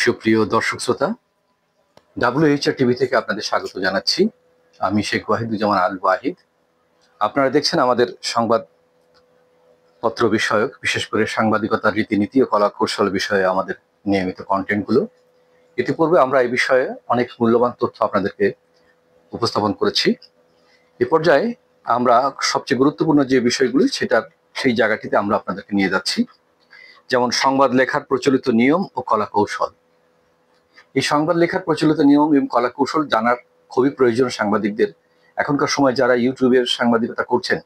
সুপ্রিয় দর্শক শ্রোতা, WHR টিভি থেকে আপনাদের স্বাগত জানাচ্ছি। আমি শেখ ওয়াহিদুজ্জামান আল ওয়াহিদ। আপনারা দেখছেন আমাদের সংবাদপত্র বিষয়ক, বিশেষ করে সাংবাদিকতার রীতিনীতি ও কলা কৌশল বিষয়ে আমাদের নিয়মিত কন্টেন্টগুলো। ইতিপূর্বে আমরা এই বিষয়ে অনেক মূল্যবান তথ্য আপনাদেরকে উপস্থাপন করেছি। এ পর্যায়ে আমরা সবচেয়ে গুরুত্বপূর্ণ যে বিষয়গুলি সেই জায়গাটিতে আমরা আপনাদেরকে নিয়ে যাচ্ছি, যেমন সংবাদ লেখার প্রচলিত নিয়ম ও কলা কৌশল। এই সংবাদ লেখার প্রচলিত নিয়ম এবং কলা কৌশল জানার খুবই প্রয়োজন সাংবাদিকদের। এখনকার সময় যারা ইউটিউবের সাংবাদিকতা করছেন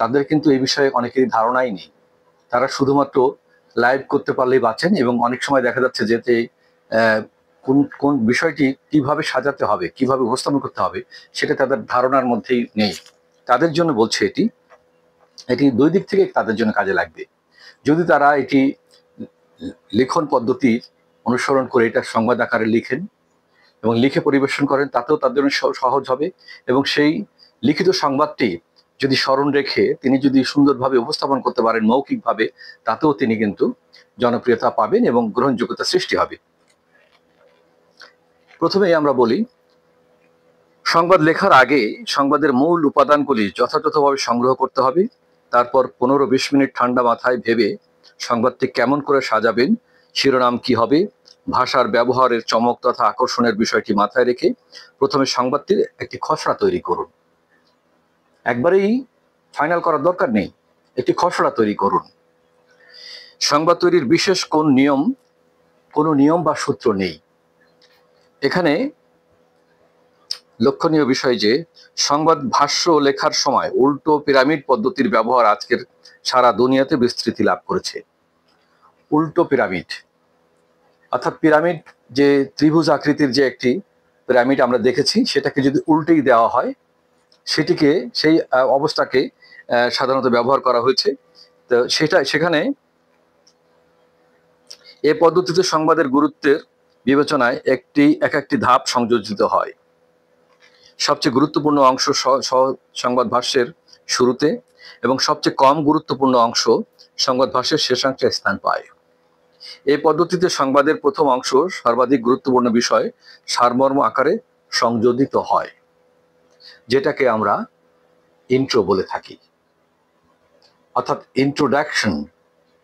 তাদের কিন্তু এই বিষয়ে অনেকেরই ধারণাই নেই। তারা শুধুমাত্র লাইভ করতে পারলেই বাঁচেন, এবং অনেক সময় দেখা যাচ্ছে যে কোন কোন বিষয়টি কিভাবে সাজাতে হবে, কিভাবে উপস্থাপন করতে হবে, সেটা তাদের ধারণার মধ্যেই নেই। তাদের জন্য বলছে এটি দুই দিক থেকে তাদের জন্য কাজে লাগবে। যদি তারা এটি লিখন পদ্ধতি অনুসরণ করে এটা সংবাদ আকারে লিখেন এবং লিখে পরিবেশন করেন, তাতেও তার জন্য সহজ হবে। এবং সেই লিখিত সংবাদটি যদি স্মরণ রেখে তিনি যদি সুন্দরভাবে উপস্থাপন করতে পারেন মৌখিকভাবে, তাতেও তিনি কিন্তু জনপ্রিয়তা পাবেন এবং গ্রহণযোগ্যতা সৃষ্টি হবে। প্রথমেই আমরা বলি, সংবাদ লেখার আগে সংবাদের মূল উপাদানগুলি যথাযথভাবে সংগ্রহ করতে হবে। তারপর 15-20 মিনিট ঠান্ডা মাথায় ভেবে সংবাদটি কেমন করে সাজাবেন, শিরোনাম কি হবে, ভাষার ব্যবহারের চমক তথা আকর্ষণের বিষয়টি মাথায় রেখে প্রথমে সংবাদটির একটি খসড়া তৈরি করুন। একবারেই ফাইনাল করার দরকার নেই, একটি খসড়া তৈরি করুন। সংবাদ তৈরির বিশেষ কোনো নিয়ম বা সূত্র নেই। এখানে লক্ষণীয় বিষয় যে সংবাদ ভাষ্য লেখার সময় উল্টো পিরামিড পদ্ধতির ব্যবহার আজকের সারা দুনিয়াতে বিস্তৃতি লাভ করেছে। উল্টো পিরামিড অর্থাৎ পিরামিড, যে ত্রিভুজ আকৃতির যে একটি পিরামিড আমরা দেখেছি, সেটাকে যদি উল্টেই দেওয়া হয়, সেই অবস্থাকে সাধারণত ব্যবহার করা হয়েছে। তো সেখানে এ পদ্ধতিতে সংবাদের গুরুত্বের বিবেচনায় এক একটি ধাপ সংযোজিত হয়। সবচেয়ে গুরুত্বপূর্ণ অংশ সংবাদ ভাষ্যের শুরুতে এবং সবচেয়ে কম গুরুত্বপূর্ণ অংশ সংবাদ ভাষ্যের শেষাংশে স্থান পায়। এই পদ্ধতিতে সংবাদের প্রথম অংশ সর্বাধিক গুরুত্বপূর্ণ বিষয় সারমর্ম আকারে সংযোজিত হয়, যেটাকে আমরা ইন্ট্রো বলে থাকি। অর্থাৎ ইন্ট্রোডাকশন,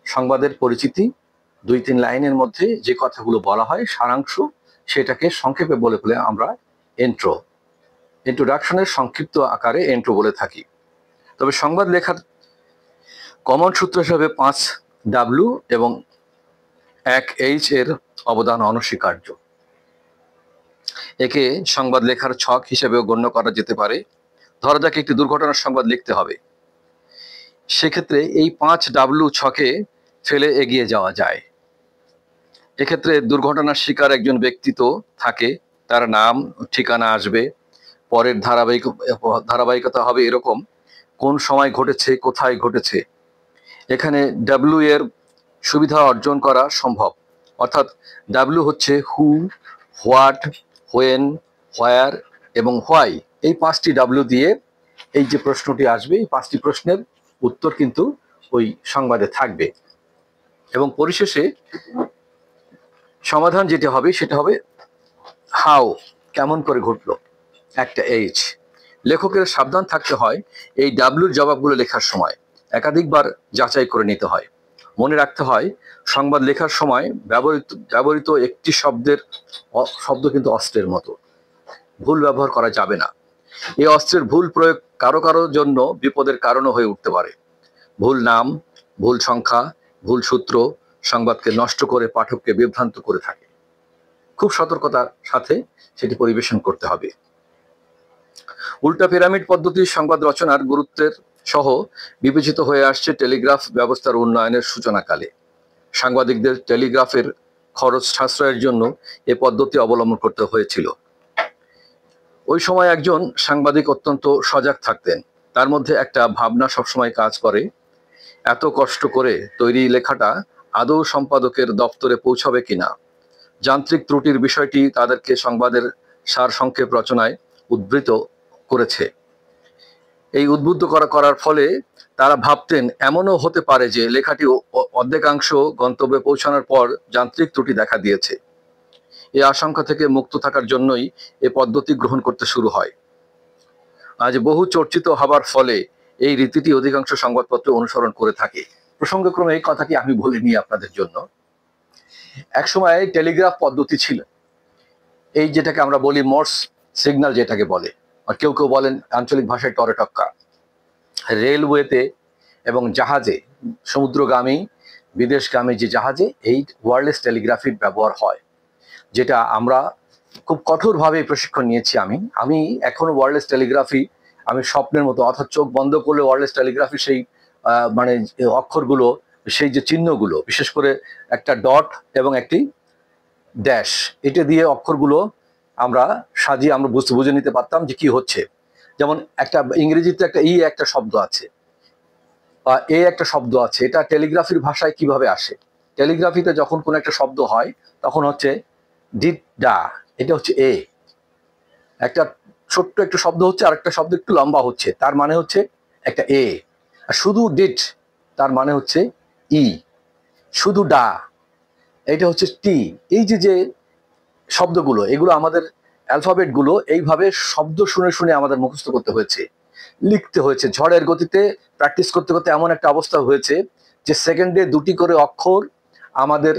সংবাদের পরিচিতি, 2-3 লাইনের মধ্যে যে কথাগুলো বলা হয় সারাংশ, সেটাকে সংক্ষেপে বলে আমরা ইন্ট্রোডাকশনের সংক্ষিপ্ত আকারে ইন্ট্রো বলে থাকি। তবে সংবাদ লেখার কমন সূত্র হিসেবে 5W এবং 1H এর অবদান অনস্বীকার্য। একে সংবাদ লেখার ছক হিসেবেও গণ্য করা যেতে পারে। ধরা যাক একটি দুর্ঘটনার সংবাদ লিখতে হবে, সেক্ষেত্রে এই 5W ছকে ফেলে এগিয়ে যাওয়া যায়। এক্ষেত্রে দুর্ঘটনার শিকার একজন ব্যক্তি তো থাকে, তার নাম ঠিকানা আসবে, পরের ধারাবাহিকতা হবে এরকম, কোন সময় ঘটেছে, কোথায় ঘটেছে। এখানে W এর সুবিধা অর্জন করা সম্ভব। অর্থাৎ W হচ্ছে হু, হোয়াট, হোয়েন, হোয়ার এবং হোয়াই। এই 5টি W দিয়ে এই যে প্রশ্নটি আসবে, এই 5টি প্রশ্নের উত্তর কিন্তু ওই সংবাদে থাকবে। এবং পরিশেষে সমাধান যেটা হবে সেটা হবে হাউ, কেমন করে ঘটলো, একটা H। লেখকের সাবধান থাকতে হয় এই W জবাবগুলো লেখার সময় একাধিকবার যাচাই করে নিতে হয়। মনে রাখতে হয় সংবাদ লেখার সময় ব্যবহৃত একটি শব্দ কিন্তু অস্ত্রের মতো, ভুল ব্যবহার করা যাবে না। এই অস্ত্রের ভুল প্রয়োগ কারো কারো জন্য বিপদের কারণও হয়ে উঠতে পারে। ভুল নাম, ভুল সংখ্যা, ভুল সূত্র সংবাদকে নষ্ট করে পাঠককে বিভ্রান্ত করে থাকে। খুব সতর্কতার সাথে সেটি পরিবেশন করতে হবে। উল্টা পিরামিড পদ্ধতির সংবাদ রচনার গুরুত্বের সহ বিবেচিত হয়ে আসছে টেলিগ্রাফ ব্যবস্থার উন্নয়নের সূচনাকালে। সাংবাদিকদের টেলিগ্রাফের খরচ সাশ্রয়ের জন্য এ পদ্ধতি অবলম্বন করতে হয়েছিল। ওই সময় একজন সাংবাদিক অত্যন্ত সজাগ থাকতেন। তার মধ্যে একটা ভাবনা সবসময় কাজ করে, এত কষ্ট করে তৈরি লেখাটা আদৌ সম্পাদকের দপ্তরে পৌঁছাবে কিনা। যান্ত্রিক ত্রুটির বিষয়টি তাদেরকে সংবাদের সারসংক্ষেপ রচনায় উদ্বৃত্ত করেছে। এই উদ্বুদ্ধ করার ফলে তারা ভাবতেন এমনও হতে পারে যে লেখাটি অর্ধেকাংশ গন্তব্যে পৌঁছানোর পর যান্ত্রিক ত্রুটি দেখা দিয়েছে। এই আশঙ্কা থেকে মুক্ত থাকার জন্যই এ পদ্ধতি গ্রহণ করতে শুরু হয়। আজ বহু চর্চিত হবার ফলে এই রীতিটি অধিকাংশ সংবাদপত্র অনুসরণ করে থাকে। প্রসঙ্গক্রমে এই কথাটি আমি বলে নিই আপনাদের জন্য। একসময় টেলিগ্রাফ পদ্ধতি ছিল, এই যেটাকে আমরা বলি মর্স সিগন্যাল যেটাকে বলে, আর কেউ কেউ বলেন আঞ্চলিক ভাষায় টরেটক্কা। রেলওয়েতে এবং জাহাজে, সমুদ্রগামী বিদেশগামী যে জাহাজে এই ওয়্যারলেস টেলিগ্রাফির ব্যবহার হয়, যেটা আমরা খুব কঠোরভাবে প্রশিক্ষণ নিয়েছি। আমি এখনো ওয়্যারলেস টেলিগ্রাফি আমি স্বপ্নের মতো, অর্থাৎ চোখ বন্ধ করলে ওয়্যারলেস টেলিগ্রাফি সেই মানে অক্ষরগুলো, সেই যে চিহ্নগুলো, বিশেষ করে একটা ডট এবং একটি ড্যাশ, এটা দিয়ে অক্ষরগুলো আমরা সাজিয়ে আমরা বুঝে নিতে পারতাম যে কি হচ্ছে। যেমন একটা ইংরেজিতে একটা ই একটা শব্দ আছে বা এ একটা শব্দ আছে, এটা টেলিগ্রাফির ভাষায় কিভাবে আসে? টেলিগ্রাফিতে যখন কোনো একটা শব্দ হয় তখন হচ্ছে ডিড ডা, এটা হচ্ছে এ। একটা ছোট্ট একটা শব্দ হচ্ছে, আর একটা শব্দ একটু লম্বা হচ্ছে, তার মানে হচ্ছে একটা এ। আর শুধু ডিড, তার মানে হচ্ছে ই। শুধু ডা, এটা হচ্ছে টি। এই যে শব্দগুলো, এগুলো আমাদের অ্যালফাবেটগুলো এইভাবে শব্দ শুনে শুনে আমাদের মুখস্থ করতে হয়েছে, লিখতে হয়েছে। ঝড়ের গতিতে প্র্যাকটিস করতে করতে এমন একটা অবস্থা হয়েছে যে সেকেন্ডে দুটি করে অক্ষর আমাদের,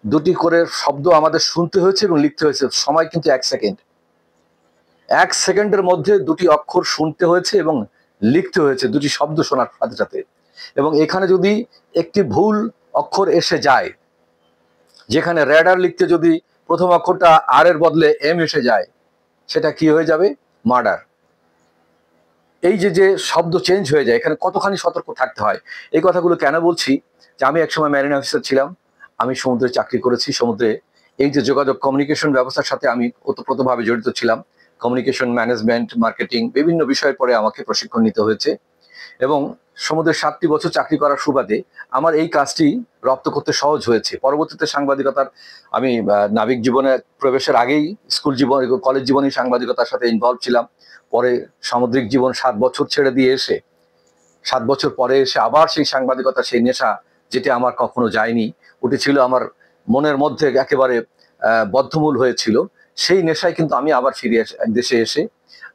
দুটি করে শব্দ আমাদের শুনতে হয়েছে এবং লিখতে হয়েছে। সময় কিন্তু 1 সেকেন্ড। 1 সেকেন্ডের মধ্যে দুটি অক্ষর শুনতে হয়েছে এবং লিখতে হয়েছে, দুটি শব্দ শোনার সাথে সাথে। এবং এখানে যদি একটি ভুল অক্ষর এসে যায়, যেখানে রেডার লিখতে যদি প্রথম অক্ষরটা আর এর বদলে এম এসে যায়, সেটা কি হয়ে যাবে? মার্ডার। এই যে শব্দ চেঞ্জ হয়ে যায়, এখানে কতখানি সতর্ক থাকতে হয়। এই কথাগুলো কেন বলছি? যে আমি একসময় ম্যারিন অফিসার ছিলাম, আমি সমুদ্রে চাকরি করেছি। সমুদ্রে এই যে যোগাযোগ কমিউনিকেশন ব্যবস্থার সাথে আমি ওতপ্রোতভাবে জড়িত ছিলাম। কমিউনিকেশন ম্যানেজমেন্ট, মার্কেটিং, বিভিন্ন বিষয়ের পরে আমাকে প্রশিক্ষণ নিতে হয়েছে। এবং সমুদ্রে 7টি বছর চাকরি করার সুবাদে আমার এই কাজটি রপ্ত করতে সহজ হয়েছে। পরবর্তীতে সাংবাদিকতার আমি নাবিক জীবনে প্রবেশের আগেই স্কুল জীবন, কলেজ জীবনে সাংবাদিকতার সাথে ইনভলভ ছিলাম। পরে সামুদ্রিক জীবন 7 বছর ছেড়ে দিয়ে এসে, 7 বছর পরে এসে আবার সেই সাংবাদিকতা, সেই নেশা যেটা আমার কখনো যায়নি, ওটি ছিল আমার মনের মধ্যে একেবারে বদ্ধমূল হয়েছিল। সেই নেশায় কিন্তু আমি আবার ফিরে দেশে এসে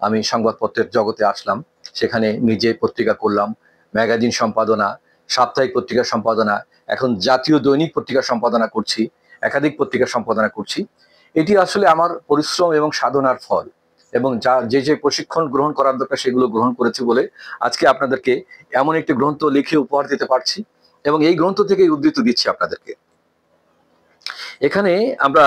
আমি সংবাদপত্রের জগতে আসলাম। সেখানে নিজে পত্রিকা করলাম, ম্যাগাজিন সম্পাদনা, সাপ্তাহিক পত্রিকা সম্পাদনা, এখন জাতীয় দৈনিক পত্রিকা সম্পাদনা করছি, একাধিক পত্রিকা সম্পাদনা করছি। এটি আসলে আমার পরিশ্রম এবং সাধনার ফল, এবং যে প্রশিক্ষণ গ্রহণ করার দরকার সেগুলো গ্রহণ করেছি বলে আজকে আপনাদেরকে এমন একটি গ্রন্থ লিখে উপহার দিতে পারছি, এবং এই গ্রন্থ থেকেই উদ্ধৃত দিচ্ছি আপনাদেরকে। এখানে আমরা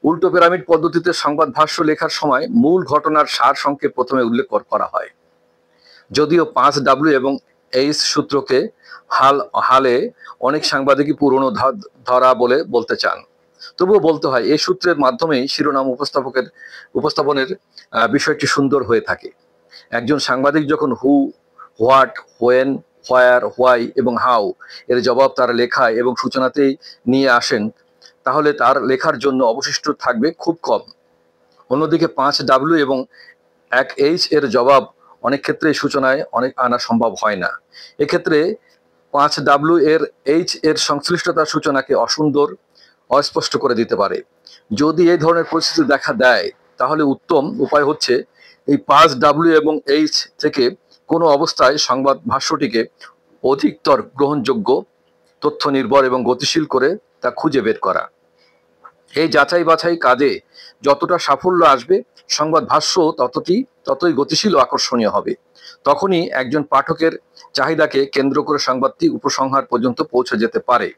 উল্টো পিরামিড পদ্ধতিতে সংবাদ ভাষ্য লেখার সময় মূল ঘটনার সার সংক্ষেপ প্রথমে উল্লেখ করা হয়। যদিও 5W এবং এইচ সূত্রকে হালে অনেক সাংবাদিকই পুরনো ধরা বলে বলতে চান, তবুও বলতে হয় এই সূত্রের মাধ্যমেই শিরোনাম উপস্থাপনের বিষয়টি সুন্দর হয়ে থাকে। একজন সাংবাদিক যখন হু, হোয়াট, হোয়েন, হোয়ার, হোয়াই এবং হাউ এর জবাব তার লেখায় এবং সূচনাতেই নিয়ে আসেন, তাহলে তার লেখার জন্য অবশিষ্ট থাকবে খুব কম। অন্যদিকে 5W এবং 1H এর জবাব অনেক ক্ষেত্রে সূচনায় অনেক আনা সম্ভব হয় না। এক্ষেত্রে 5W এর H এর সংশ্লিষ্টতার সূচনাকে অসুন্দর, অস্পষ্ট করে দিতে পারে। যদি এই ধরনের পরিস্থিতি দেখা দেয়, তাহলে উত্তম উপায় হচ্ছে এই 5W এবং H থেকে কোনো অবস্থায় সংবাদ ভাষ্যটিকে অধিকতর গ্রহণযোগ্য, তথ্য নির্ভর এবং গতিশীল করে তা খুঁজে বের করা। এই যাচাই বাছাই কাজে যতটা সাফল্য আসবে, সংবাদ ভাষ্য ততই গতিশীল ও আকর্ষণীয় হবে। তখনই একজন পাঠকের চাহিদাকে কেন্দ্র করে সংবাদটি উপসংহার পর্যন্ত পৌঁছে যেতে পারে।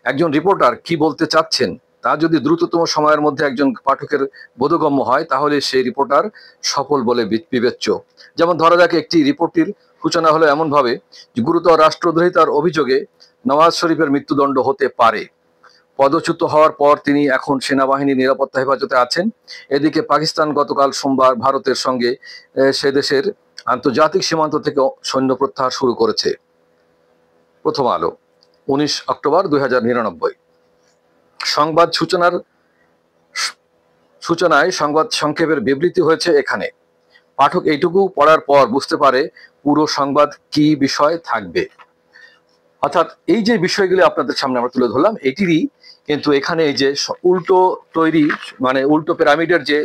একজন রিপোর্টার কি বলতে চাচ্ছেন তা যদি দ্রুততম সময়ের মধ্যে একজন পাঠকের বোধগম্য হয়, তাহলে সেই রিপোর্টার সফল বলে বিবেচ্য। যেমন ধরা যাক, একটি রিপোর্টটির সূচনা হলো এমন ভাবে যে গুরুতর রাষ্ট্রদ্রোহিতার অভিযোগে নওয়াজ শরীফের মৃত্যুদণ্ড হতে পারে। পদচ্যুত হওয়ার পর তিনি এখন সেনাবাহিনীর নিরাপত্তা হেফাজতে আছেন। এদিকে পাকিস্তান গতকাল সোমবার ভারতের সঙ্গে সে দেশের আন্তর্জাতিক সীমান্ত থেকে সৈন্য প্রত্যাহার শুরু করেছে। প্রথম আলো, 19 অক্টোবর 2099। সংবাদ সূচনায় সংবাদ সংক্ষেপের বিবৃতি হয়েছে এখানে। পাঠক এইটুকু পড়ার পর বুঝতে পারে পুরো সংবাদ কি বিষয় থাকবে। অর্থাৎ এই যে বিষয়গুলো আপনাদের সামনে আমরা তুলে ধরলাম, এটিরই কিন্তু এখানে এই যে উল্টো তৈরি, মানে উল্টো পিরামিডের যে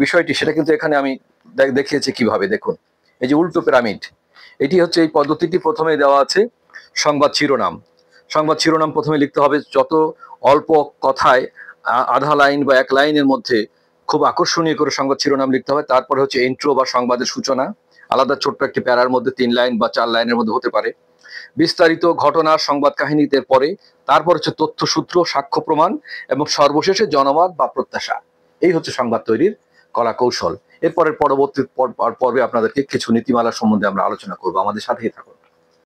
বিষয়টি, সেটা কিন্তু এখানে আমি দেখিয়েছি কিভাবে। দেখুন, এই যে উল্টো পিরামিড, এটি হচ্ছে এই পদ্ধতিটি। প্রথমে দেওয়া আছে সংবাদ শিরোনাম। সংবাদ শিরোনাম প্রথমে লিখতে হবে, যত অল্প কথায় আধা লাইন বা এক লাইনের মধ্যে খুব আকর্ষণীয় করে সংবাদ শিরোনাম লিখতে হবে। তারপরে হচ্ছে ইন্ট্রো বা সংবাদের সূচনা, আলাদা ছোট্ট একটি প্যারার মধ্যে 3 লাইন বা 4 লাইনের মধ্যে হতে পারে। বিস্তারিত ঘটনা সংবাদ কাহিনীতে পরে, তারপর হচ্ছে তথ্যসূত্র, সাক্ষ্য প্রমাণ, এবং সর্বশেষে জনমত বা প্রত্যাশা। এই হচ্ছে সংবাদ তৈরির কলা কৌশল। এরপরের পরবর্তী পর্বে আপনাদেরকে কিছু নীতিমালা সম্বন্ধে আমরা আলোচনা করবো। আমাদের সাথেই থাকুন।